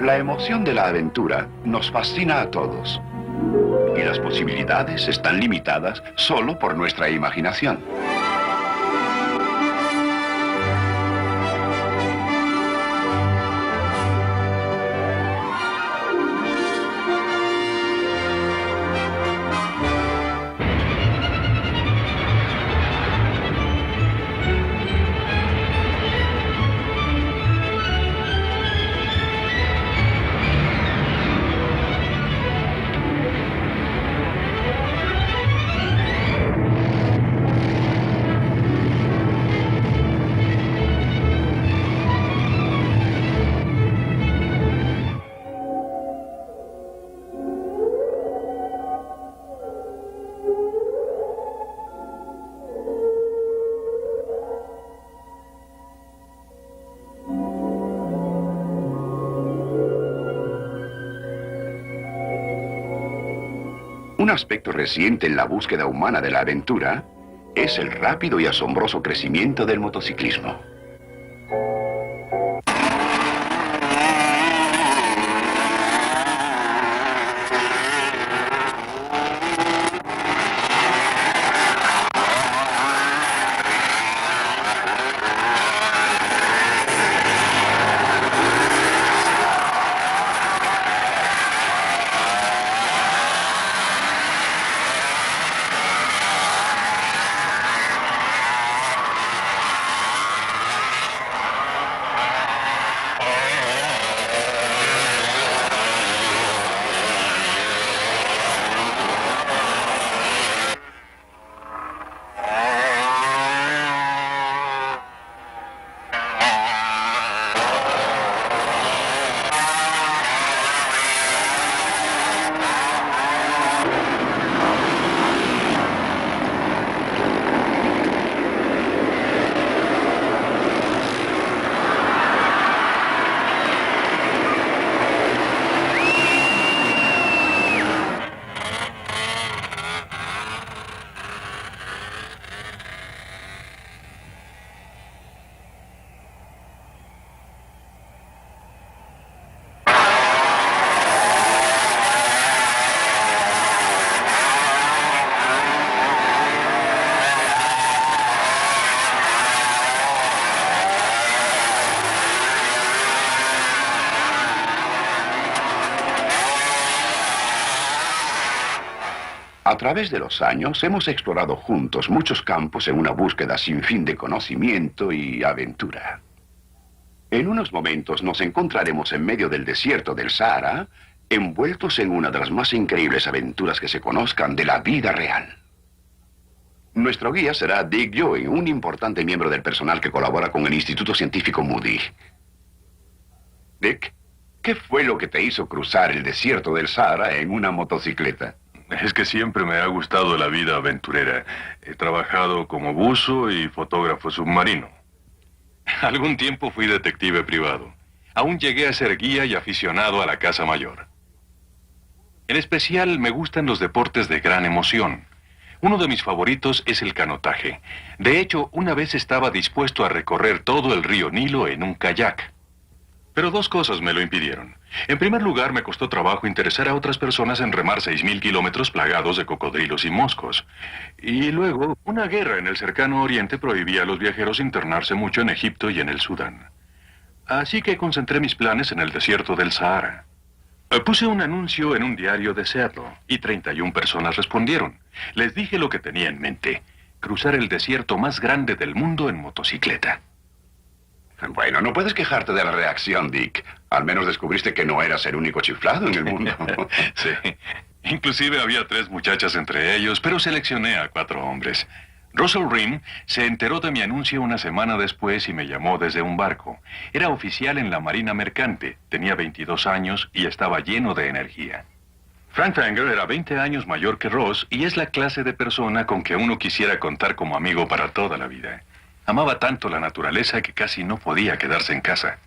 La emoción de la aventura nos fascina a todos. Y las posibilidades están limitadas solo por nuestra imaginación. Un aspecto reciente en la búsqueda humana de la aventura es el rápido y asombroso crecimiento del motociclismo. A través de los años hemos explorado juntos muchos campos en una búsqueda sin fin de conocimiento y aventura. En unos momentos nos encontraremos en medio del desierto del Sahara, envueltos en una de las más increíbles aventuras que se conozcan de la vida real. Nuestro guía será Dick Ewing, un importante miembro del personal que colabora con el Instituto Científico Moody. Dick, ¿qué fue lo que te hizo cruzar el desierto del Sahara en una motocicleta? Es que siempre me ha gustado la vida aventurera. He trabajado como buzo y fotógrafo submarino. Algún tiempo fui detective privado. Aún llegué a ser guía y aficionado a la caza mayor. En especial me gustan los deportes de gran emoción. Uno de mis favoritos es el canotaje. De hecho, una vez estaba dispuesto a recorrer todo el río Nilo en un kayak. Pero dos cosas me lo impidieron. En primer lugar, me costó trabajo interesar a otras personas en remar 6.000 kilómetros plagados de cocodrilos y moscos. Y luego, una guerra en el cercano oriente prohibía a los viajeros internarse mucho en Egipto y en el Sudán. Así que concentré mis planes en el desierto del Sahara. Puse un anuncio en un diario de Seattle y 31 personas respondieron. Les dije lo que tenía en mente: cruzar el desierto más grande del mundo en motocicleta. Bueno, no puedes quejarte de la reacción, Dick. Al menos descubriste que no eras el único chiflado en el mundo. Sí. Inclusive había 3 muchachas entre ellos, pero seleccioné a 4 hombres. Russell Rinn se enteró de mi anuncio una semana después y me llamó desde un barco. Era oficial en la Marina Mercante, tenía 22 años y estaba lleno de energía. Frank Fanger era 20 años mayor que Ross y es la clase de persona con que uno quisiera contar como amigo para toda la vida. Amaba tanto la naturaleza que casi no podía quedarse en casa.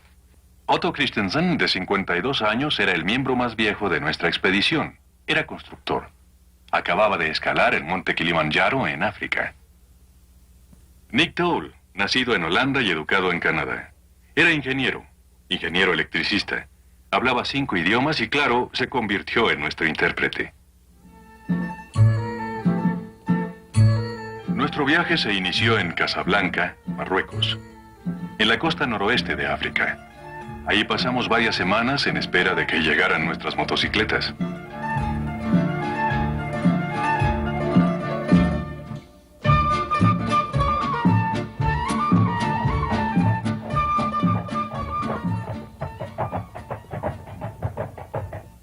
Otto Christensen, de 52 años, era el miembro más viejo de nuestra expedición. Era constructor. Acababa de escalar el monte Kilimanjaro en África. Nick Toll, nacido en Holanda y educado en Canadá. Era ingeniero electricista. Hablaba 5 idiomas y, claro, se convirtió en nuestro intérprete. Nuestro viaje se inició en Casablanca, Marruecos, en la costa noroeste de África. Ahí pasamos varias semanas en espera de que llegaran nuestras motocicletas.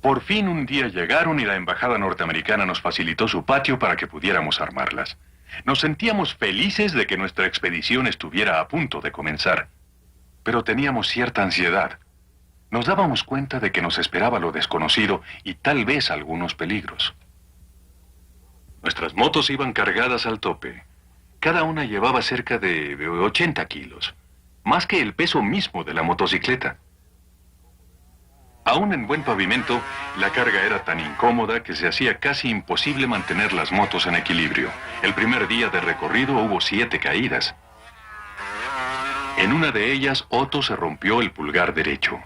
Por fin un día llegaron y la embajada norteamericana nos facilitó su patio para que pudiéramos armarlas. Nos sentíamos felices de que nuestra expedición estuviera a punto de comenzar, pero teníamos cierta ansiedad. Nos dábamos cuenta de que nos esperaba lo desconocido y tal vez algunos peligros. Nuestras motos iban cargadas al tope. Cada una llevaba cerca de 80 kilos, más que el peso mismo de la motocicleta. Aún en buen pavimento, la carga era tan incómoda que se hacía casi imposible mantener las motos en equilibrio. El primer día de recorrido hubo 7 caídas. En una de ellas, Otto se rompió el pulgar derecho.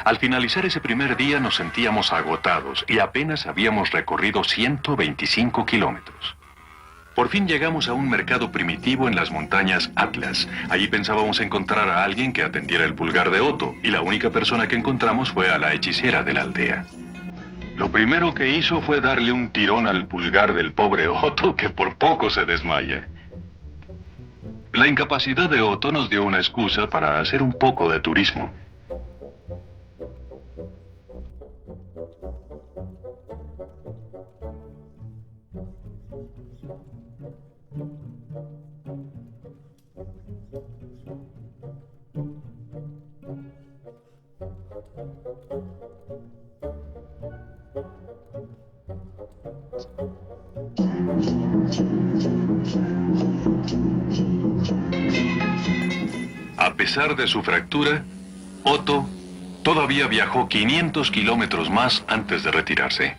Al finalizar ese primer día nos sentíamos agotados y apenas habíamos recorrido 125 kilómetros. Por fin llegamos a un mercado primitivo en las montañas Atlas. Allí pensábamos encontrar a alguien que atendiera el pulgar de Otto, y la única persona que encontramos fue a la hechicera de la aldea. Lo primero que hizo fue darle un tirón al pulgar del pobre Otto, que por poco se desmaya. La incapacidad de Otto nos dio una excusa para hacer un poco de turismo. A pesar de su fractura, Otto todavía viajó 500 kilómetros más antes de retirarse.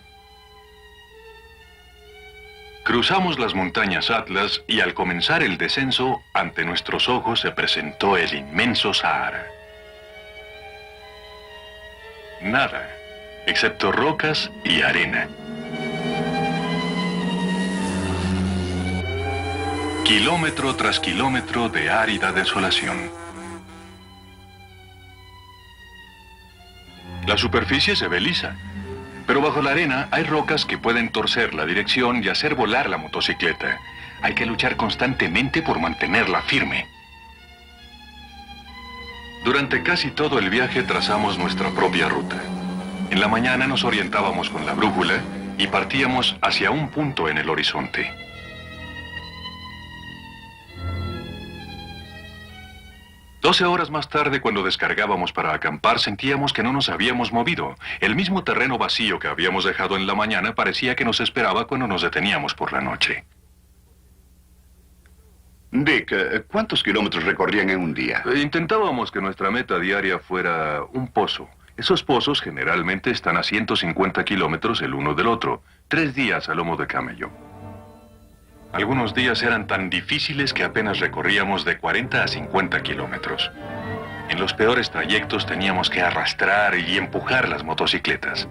Cruzamos las montañas Atlas y al comenzar el descenso, ante nuestros ojos se presentó el inmenso Sahara. Nada, excepto rocas y arena. Kilómetro tras kilómetro de árida desolación. La superficie se ve lisa, pero bajo la arena hay rocas que pueden torcer la dirección y hacer volar la motocicleta. Hay que luchar constantemente por mantenerla firme. Durante casi todo el viaje trazamos nuestra propia ruta. En la mañana nos orientábamos con la brújula y partíamos hacia un punto en el horizonte. 12 horas más tarde, cuando descargábamos para acampar, sentíamos que no nos habíamos movido. El mismo terreno vacío que habíamos dejado en la mañana parecía que nos esperaba cuando nos deteníamos por la noche. Dick, ¿cuántos kilómetros recorrían en un día? Intentábamos que nuestra meta diaria fuera un pozo. Esos pozos generalmente están a 150 kilómetros el uno del otro. 3 días a lomo de camello. Algunos días eran tan difíciles que apenas recorríamos de 40 a 50 kilómetros. En los peores trayectos teníamos que arrastrar y empujar las motocicletas.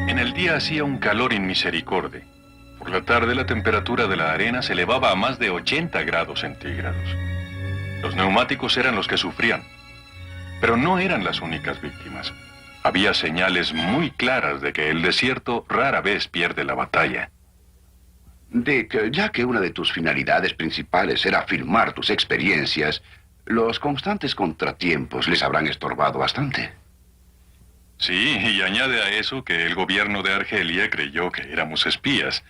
En el día hacía un calor inmisericorde. Por la tarde la temperatura de la arena se elevaba a más de 80 grados centígrados. Los neumáticos eran los que sufrían, pero no eran las únicas víctimas. Había señales muy claras de que el desierto rara vez pierde la batalla. Dick, ya que una de tus finalidades principales era filmar tus experiencias, los constantes contratiempos les habrán estorbado bastante. Sí, y añade a eso que el gobierno de Argelia creyó que éramos espías.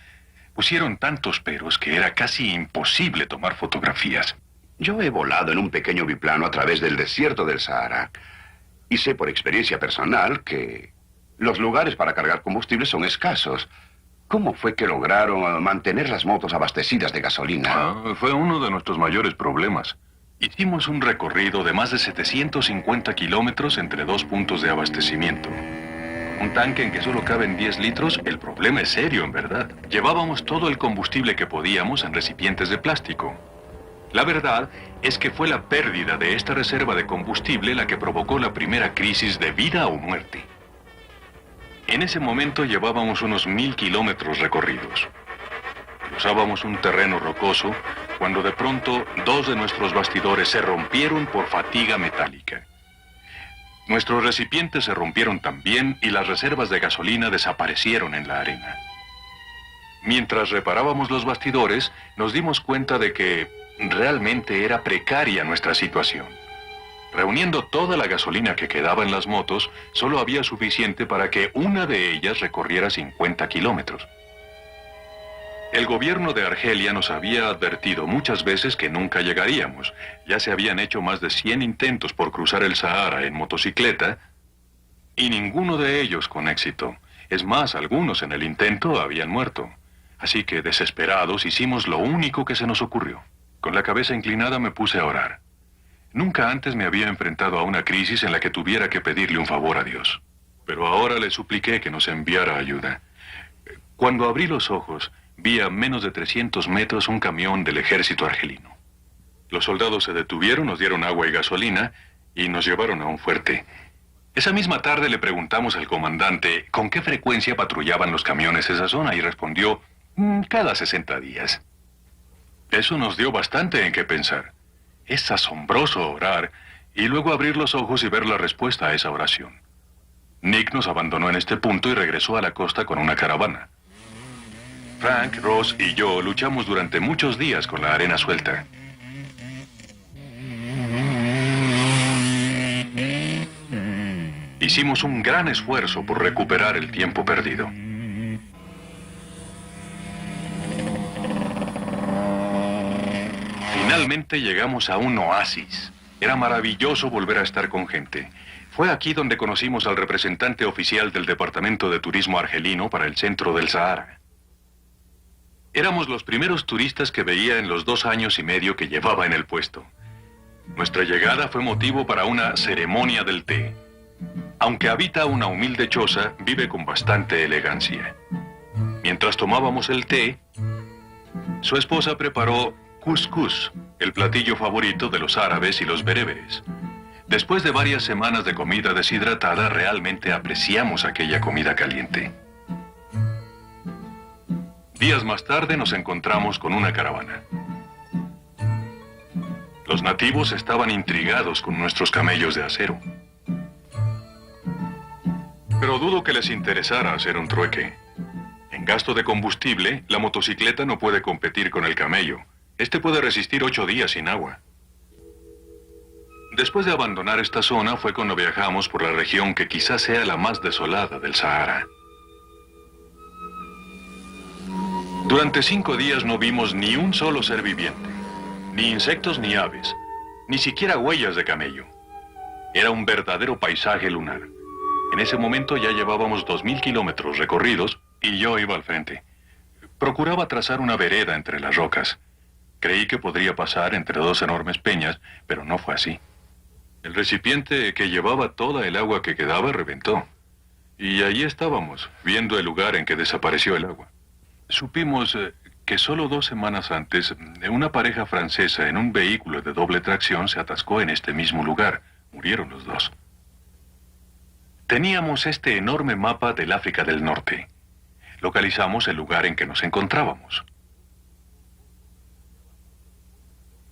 Pusieron tantos peros que era casi imposible tomar fotografías. Yo he volado en un pequeño biplano a través del desierto del Sahara y sé por experiencia personal que los lugares para cargar combustible son escasos. ¿Cómo fue que lograron mantener las motos abastecidas de gasolina? Fue uno de nuestros mayores problemas. Hicimos un recorrido de más de 750 kilómetros entre dos puntos de abastecimiento. Un tanque en que solo caben 10 litros, el problema es serio, en verdad. Llevábamos todo el combustible que podíamos en recipientes de plástico. La verdad es que fue la pérdida de esta reserva de combustible la que provocó la primera crisis de vida o muerte. En ese momento llevábamos unos 1000 kilómetros recorridos. Cruzábamos un terreno rocoso cuando de pronto 2 de nuestros bastidores se rompieron por fatiga metálica. Nuestros recipientes se rompieron también y las reservas de gasolina desaparecieron en la arena. Mientras reparábamos los bastidores, nos dimos cuenta de que realmente era precaria nuestra situación. Reuniendo toda la gasolina que quedaba en las motos, solo había suficiente para que una de ellas recorriera 50 kilómetros. El gobierno de Argelia nos había advertido muchas veces que nunca llegaríamos. Ya se habían hecho más de 100 intentos por cruzar el Sahara en motocicleta y ninguno de ellos con éxito. Es más, algunos en el intento habían muerto. Así que, desesperados, hicimos lo único que se nos ocurrió. Con la cabeza inclinada me puse a orar. Nunca antes me había enfrentado a una crisis en la que tuviera que pedirle un favor a Dios. Pero ahora le supliqué que nos enviara ayuda. Cuando abrí los ojos, vi a menos de 300 metros un camión del ejército argelino. Los soldados se detuvieron, nos dieron agua y gasolina y nos llevaron a un fuerte. Esa misma tarde le preguntamos al comandante con qué frecuencia patrullaban los camiones esa zona y respondió, cada 60 días. Eso nos dio bastante en qué pensar. Es asombroso orar y luego abrir los ojos y ver la respuesta a esa oración. Nick nos abandonó en este punto y regresó a la costa con una caravana. Frank, Ross y yo luchamos durante muchos días con la arena suelta. Hicimos un gran esfuerzo por recuperar el tiempo perdido. Finalmente llegamos a un oasis. Era maravilloso volver a estar con gente. Fue aquí donde conocimos al representante oficial del Departamento de Turismo argelino para el centro del Sahara. Éramos los primeros turistas que veía en los 2 años y medio que llevaba en el puesto. Nuestra llegada fue motivo para una ceremonia del té. Aunque habita una humilde choza, vive con bastante elegancia. Mientras tomábamos el té, su esposa preparó couscous, el platillo favorito de los árabes y los bereberes. Después de varias semanas de comida deshidratada, realmente apreciamos aquella comida caliente. Días más tarde nos encontramos con una caravana. Los nativos estaban intrigados con nuestros camellos de acero. Pero dudo que les interesara hacer un trueque. En gasto de combustible, la motocicleta no puede competir con el camello. Este puede resistir 8 días sin agua. Después de abandonar esta zona fue cuando viajamos por la región que quizás sea la más desolada del Sahara. Durante 5 días no vimos ni un solo ser viviente, ni insectos ni aves, ni siquiera huellas de camello. Era un verdadero paisaje lunar. En ese momento ya llevábamos 2000 kilómetros recorridos y yo iba al frente. Procuraba trazar una vereda entre las rocas. Creí que podría pasar entre 2 enormes peñas, pero no fue así. El recipiente que llevaba toda el agua que quedaba reventó. Y allí estábamos, viendo el lugar en que desapareció el agua. Supimos que solo 2 semanas antes, una pareja francesa en un vehículo de doble tracción se atascó en este mismo lugar. Murieron los 2. Teníamos este enorme mapa del África del Norte. Localizamos el lugar en que nos encontrábamos.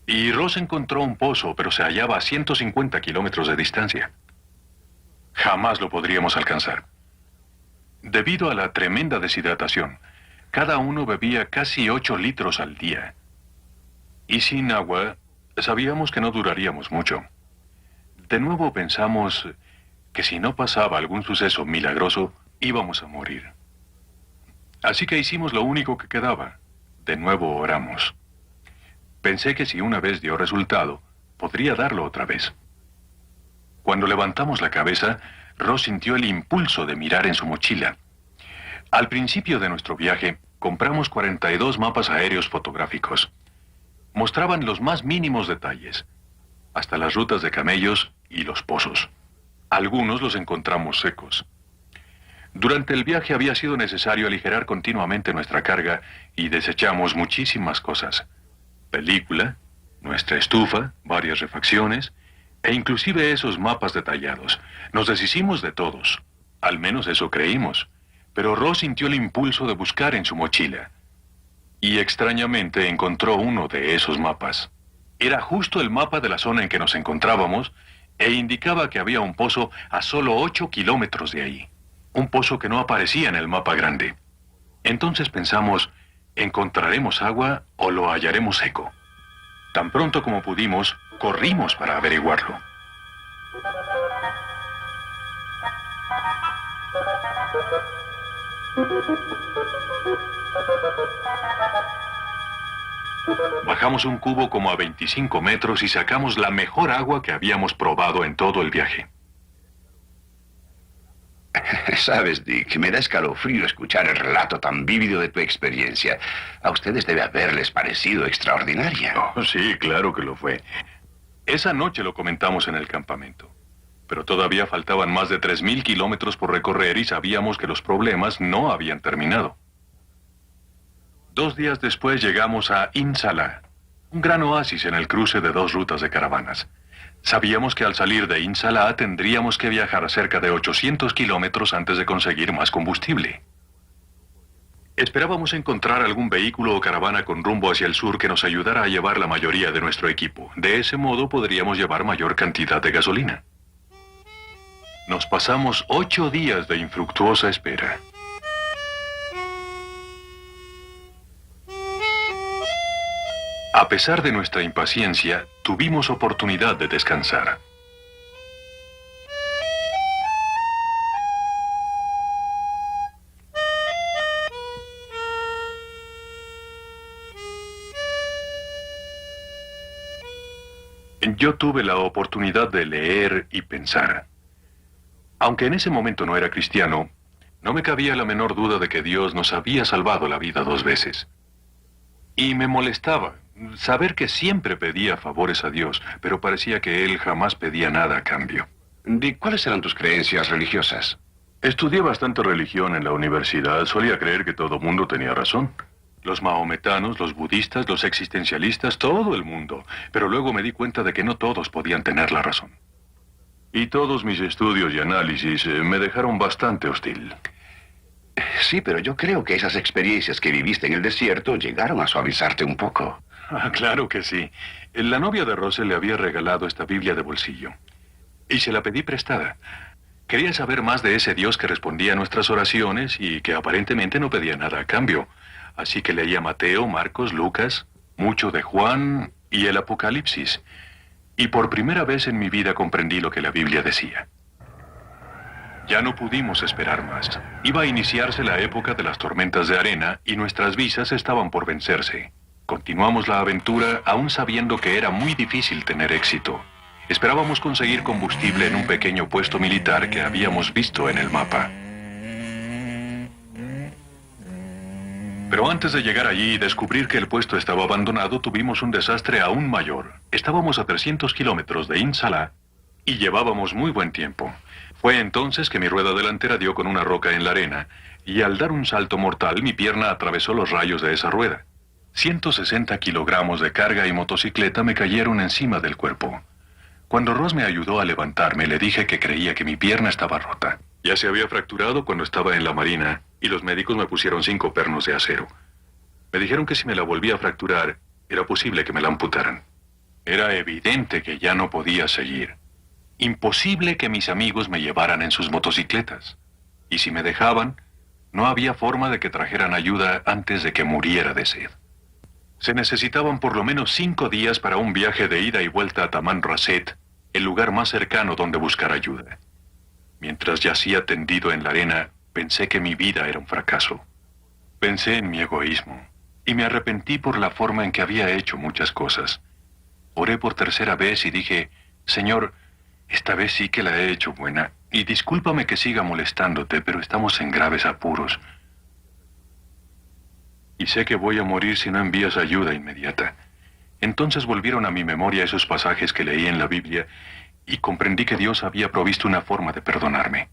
Y Ross encontró un pozo, pero se hallaba a 150 kilómetros de distancia. Jamás lo podríamos alcanzar. Debido a la tremenda deshidratación, cada uno bebía casi 8 litros al día. Y sin agua, sabíamos que no duraríamos mucho. De nuevo pensamos que si no pasaba algún suceso milagroso, íbamos a morir. Así que hicimos lo único que quedaba. De nuevo oramos. Pensé que si una vez dio resultado, podría darlo otra vez. Cuando levantamos la cabeza, Ross sintió el impulso de mirar en su mochila. Al principio de nuestro viaje, compramos 42 mapas aéreos fotográficos. Mostraban los más mínimos detalles. hasta las rutas de camellos y los pozos. Algunos los encontramos secos. Durante el viaje había sido necesario aligerar continuamente nuestra carga y desechamos muchísimas cosas. Película, nuestra estufa, varias refacciones e inclusive esos mapas detallados. Nos deshicimos de todos, al menos eso creímos, pero Ross sintió el impulso de buscar en su mochila. Y extrañamente encontró uno de esos mapas. Era justo el mapa de la zona en que nos encontrábamos e indicaba que había un pozo a solo 8 kilómetros de ahí. Un pozo que no aparecía en el mapa grande. Entonces pensamos, ¿encontraremos agua o lo hallaremos seco? Tan pronto como pudimos, corrimos para averiguarlo. Bajamos un cubo como a 25 metros y sacamos la mejor agua que habíamos probado en todo el viaje. Sabes, Dick, me da escalofrío escuchar el relato tan vívido de tu experiencia. A ustedes debe haberles parecido extraordinaria. Oh, sí, claro que lo fue. Esa noche lo comentamos en el campamento. Pero todavía faltaban más de 3.000 kilómetros por recorrer y sabíamos que los problemas no habían terminado. 2 días después llegamos a Insala, un gran oasis en el cruce de 2 rutas de caravanas. Sabíamos que al salir de Insala tendríamos que viajar cerca de 800 kilómetros antes de conseguir más combustible. Esperábamos encontrar algún vehículo o caravana con rumbo hacia el sur que nos ayudara a llevar la mayoría de nuestro equipo. De ese modo podríamos llevar mayor cantidad de gasolina. Nos pasamos 8 días de infructuosa espera. A pesar de nuestra impaciencia, tuvimos oportunidad de descansar. Yo tuve la oportunidad de leer y pensar. Aunque en ese momento no era cristiano, no me cabía la menor duda de que Dios nos había salvado la vida 2 veces. Y me molestaba saber que siempre pedía favores a Dios, pero parecía que Él jamás pedía nada a cambio. Dick, ¿cuáles eran tus creencias religiosas? Estudié bastante religión en la universidad. Solía creer que todo mundo tenía razón. Los mahometanos, los budistas, los existencialistas, todo el mundo. Pero luego me di cuenta de que no todos podían tener la razón. Y todos mis estudios y análisis me dejaron bastante hostil. Sí, pero yo creo que esas experiencias que viviste en el desierto llegaron a suavizarte un poco. Ah, claro que sí. La novia de Russell le había regalado esta Biblia de bolsillo. Y se la pedí prestada. Quería saber más de ese Dios que respondía a nuestras oraciones y que aparentemente no pedía nada a cambio. Así que leía Mateo, Marcos, Lucas, mucho de Juan y el Apocalipsis. Y por primera vez en mi vida comprendí lo que la Biblia decía. Ya no pudimos esperar más. Iba a iniciarse la época de las tormentas de arena y nuestras visas estaban por vencerse. Continuamos la aventura aún sabiendo que era muy difícil tener éxito. Esperábamos conseguir combustible en un pequeño puesto militar que habíamos visto en el mapa. Pero antes de llegar allí y descubrir que el puesto estaba abandonado, tuvimos un desastre aún mayor. Estábamos a 300 kilómetros de Insala y llevábamos muy buen tiempo. Fue entonces que mi rueda delantera dio con una roca en la arena, y al dar un salto mortal, mi pierna atravesó los rayos de esa rueda. 160 kilogramos de carga y motocicleta me cayeron encima del cuerpo. Cuando Ross me ayudó a levantarme, le dije que creía que mi pierna estaba rota. Ya se había fracturado cuando estaba en la marina, y los médicos me pusieron 5 pernos de acero. Me dijeron que si me la volvía a fracturar, era posible que me la amputaran. Era evidente que ya no podía seguir. Imposible que mis amigos me llevaran en sus motocicletas. Y si me dejaban, no había forma de que trajeran ayuda antes de que muriera de sed. Se necesitaban por lo menos 5 días para un viaje de ida y vuelta a Taman Rasset, el lugar más cercano donde buscar ayuda. Mientras yacía tendido en la arena, pensé que mi vida era un fracaso. Pensé en mi egoísmo, y me arrepentí por la forma en que había hecho muchas cosas. Oré por 3ª vez y dije, Señor, esta vez sí que la he hecho buena, y discúlpame que siga molestándote, pero estamos en graves apuros. Y sé que voy a morir si no envías ayuda inmediata. Entonces volvieron a mi memoria esos pasajes que leí en la Biblia y comprendí que Dios había provisto una forma de perdonarme.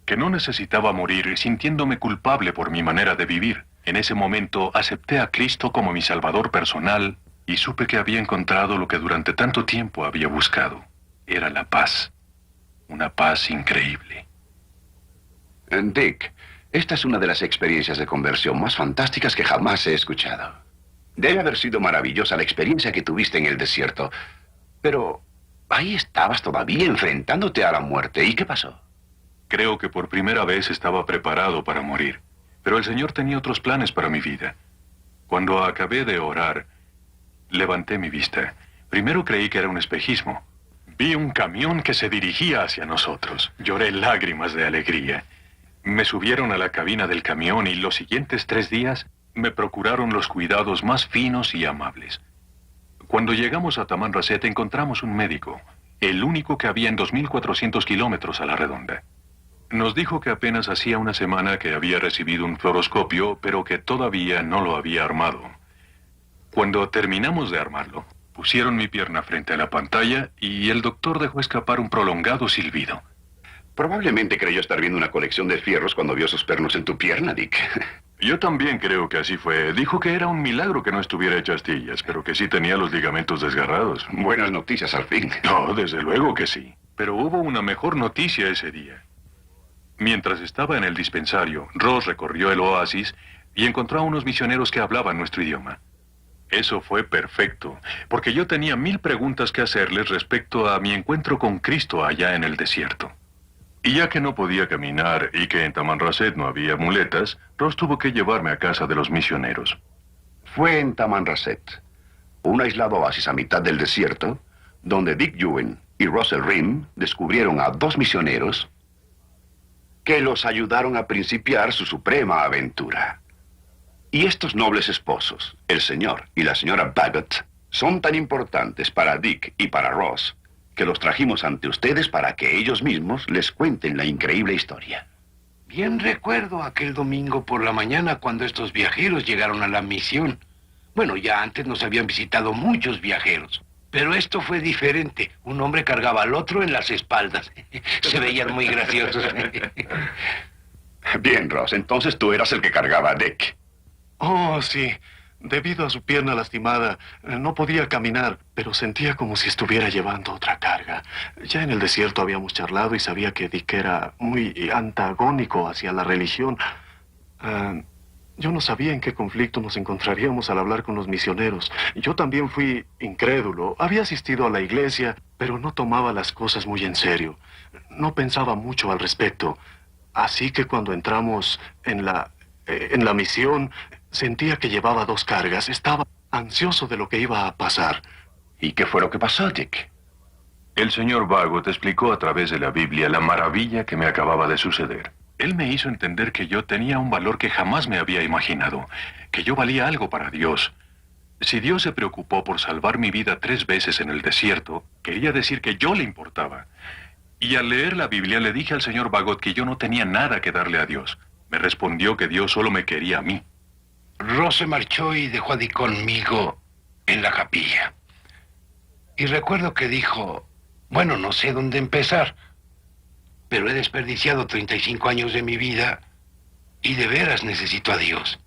Que no necesitaba morir sintiéndome culpable por mi manera de vivir. En ese momento acepté a Cristo como mi Salvador personal y supe que había encontrado lo que durante tanto tiempo había buscado. Era la paz. Una paz increíble. Dick, esta es una de las experiencias de conversión más fantásticas que jamás he escuchado. Debe haber sido maravillosa la experiencia que tuviste en el desierto. Pero ahí estabas todavía enfrentándote a la muerte. ¿Y qué pasó? Creo que por primera vez estaba preparado para morir. Pero el Señor tenía otros planes para mi vida. Cuando acabé de orar, levanté mi vista. Primero creí que era un espejismo. Vi un camión que se dirigía hacia nosotros. Lloré lágrimas de alegría. Me subieron a la cabina del camión y los siguientes 3 días me procuraron los cuidados más finos y amables. Cuando llegamos a Tamanrasset encontramos un médico, el único que había en 2.400 kilómetros a la redonda. Nos dijo que apenas hacía una semana que había recibido un fluoroscopio, pero que todavía no lo había armado. Cuando terminamos de armarlo, pusieron mi pierna frente a la pantalla y el doctor dejó escapar un prolongado silbido. Probablemente creyó estar viendo una colección de fierros cuando vio sus pernos en tu pierna, Dick. Yo también creo que así fue. Dijo que era un milagro que no estuviera hecho astillas, pero que sí tenía los ligamentos desgarrados. Buenas noticias al fin. No, desde luego que sí. Pero hubo una mejor noticia ese día. Mientras estaba en el dispensario, Ross recorrió el oasis y encontró a unos misioneros que hablaban nuestro idioma. Eso fue perfecto, porque yo tenía 1000 preguntas que hacerles respecto a mi encuentro con Cristo allá en el desierto. Y ya que no podía caminar y que en Tamanrasset no había muletas, Ross tuvo que llevarme a casa de los misioneros. Fue en Tamanrasset, un aislado oasis a mitad del desierto, donde Dick Ewen y Russell Rim descubrieron a 2 misioneros que los ayudaron a principiar su suprema aventura. Y estos nobles esposos, el señor y la señora Bagot, son tan importantes para Dick y para Ross que los trajimos ante ustedes para que ellos mismos les cuenten la increíble historia. Bien recuerdo aquel domingo por la mañana cuando estos viajeros llegaron a la misión. Bueno, ya antes nos habían visitado muchos viajeros, pero esto fue diferente. Un hombre cargaba al otro en las espaldas. Se veían muy graciosos. Bien, Ross, entonces tú eras el que cargaba a Dick. Oh, sí. Debido a su pierna lastimada, no podía caminar, pero sentía como si estuviera llevando otra carga. Ya en el desierto habíamos charlado y sabía que Dick era muy antagónico hacia la religión. Yo no sabía en qué conflicto nos encontraríamos al hablar con los misioneros. Yo también fui incrédulo. Había asistido a la iglesia, pero no tomaba las cosas muy en serio. No pensaba mucho al respecto. Así que cuando entramos en la misión, sentía que llevaba 2 cargas. Estaba ansioso de lo que iba a pasar. ¿Y qué fue lo que pasó, Dick? El señor Bagot explicó a través de la Biblia la maravilla que me acababa de suceder. Él me hizo entender que yo tenía un valor que jamás me había imaginado, que yo valía algo para Dios. Si Dios se preocupó por salvar mi vida 3 veces en el desierto, quería decir que yo le importaba. Y al leer la Biblia le dije al señor Bagot que yo no tenía nada que darle a Dios. Me respondió que Dios solo me quería a mí. Ross se marchó y dejó a Dick conmigo en la capilla. Y recuerdo que dijo, bueno, no sé dónde empezar, pero he desperdiciado 35 años de mi vida y de veras necesito a Dios.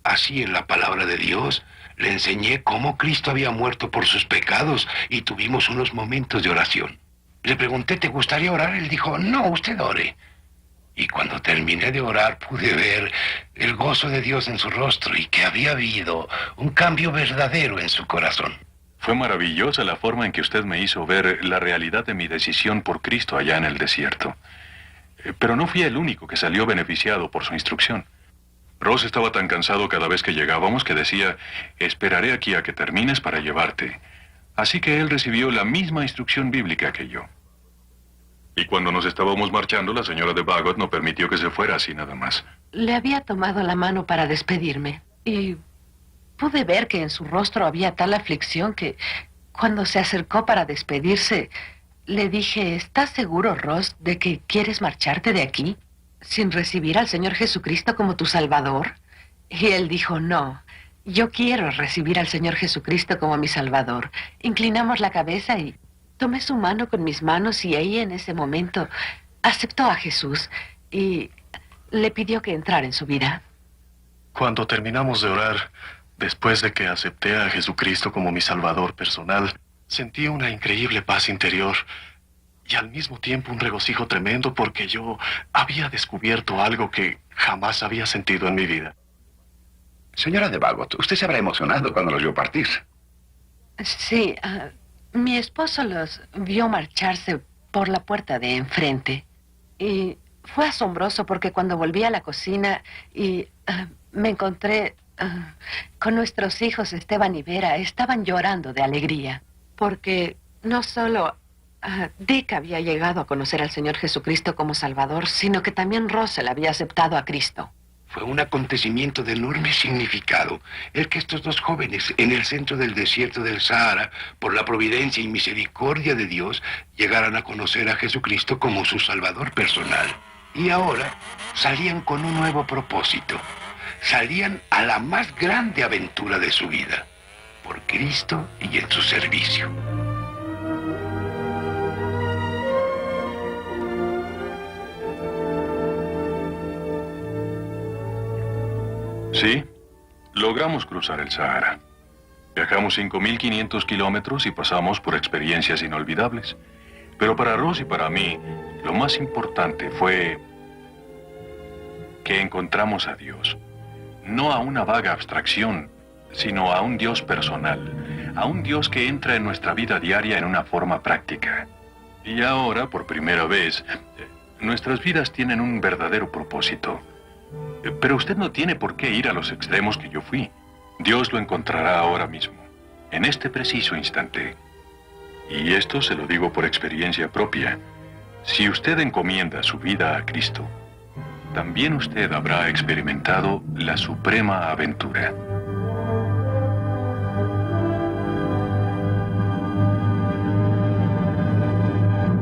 Así en la palabra de Dios le enseñé cómo Cristo había muerto por sus pecados y tuvimos unos momentos de oración. Le pregunté, ¿te gustaría orar? Él dijo, no, usted ore. Y cuando terminé de orar pude ver el gozo de Dios en su rostro y que había habido un cambio verdadero en su corazón. Fue maravillosa la forma en que usted me hizo ver la realidad de mi decisión por Cristo allá en el desierto. Pero no fui el único que salió beneficiado por su instrucción. Ross estaba tan cansado cada vez que llegábamos que decía, esperaré aquí a que termines para llevarte. Así que él recibió la misma instrucción bíblica que yo. Y cuando nos estábamos marchando, la señora de Bagot no permitió que se fuera así nada más. Le había tomado la mano para despedirme y pude ver que en su rostro había tal aflicción que cuando se acercó para despedirse, le dije, ¿estás seguro, Ross, de que quieres marcharte de aquí sin recibir al Señor Jesucristo como tu Salvador? Y él dijo, no. yo quiero recibir al Señor Jesucristo como mi Salvador. Inclinamos la cabeza y tomé su mano con mis manos y ahí en ese momento aceptó a Jesús y le pidió que entrara en su vida. Cuando terminamos de orar, después de que acepté a Jesucristo como mi Salvador personal, sentí una increíble paz interior y al mismo tiempo un regocijo tremendo porque yo había descubierto algo que jamás había sentido en mi vida. Señora de Bagot, usted se habrá emocionado cuando los vio partir. Sí, mi esposo los vio marcharse por la puerta de enfrente. Y fue asombroso porque cuando volví a la cocina y me encontré con nuestros hijos Esteban y Vera, estaban llorando de alegría. Porque no solo Dick había llegado a conocer al Señor Jesucristo como Salvador, sino que también Russell había aceptado a Cristo. Fue un acontecimiento de enorme significado el que estos dos jóvenes, en el centro del desierto del Sahara, por la providencia y misericordia de Dios, llegaran a conocer a Jesucristo como su Salvador personal. Y ahora salían con un nuevo propósito. Salían a la más grande aventura de su vida, por Cristo y en su servicio. Sí, logramos cruzar el Sahara. Viajamos 5.500 kilómetros y pasamos por experiencias inolvidables. Pero para Ross y para mí, lo más importante fue que encontramos a Dios. No a una vaga abstracción, sino a un Dios personal. A un Dios que entra en nuestra vida diaria en una forma práctica. Y ahora, por primera vez, nuestras vidas tienen un verdadero propósito. Pero usted no tiene por qué ir a los extremos que yo fui. Dios lo encontrará ahora mismo, en este preciso instante. Y esto se lo digo por experiencia propia. Si usted encomienda su vida a Cristo, también usted habrá experimentado la suprema aventura.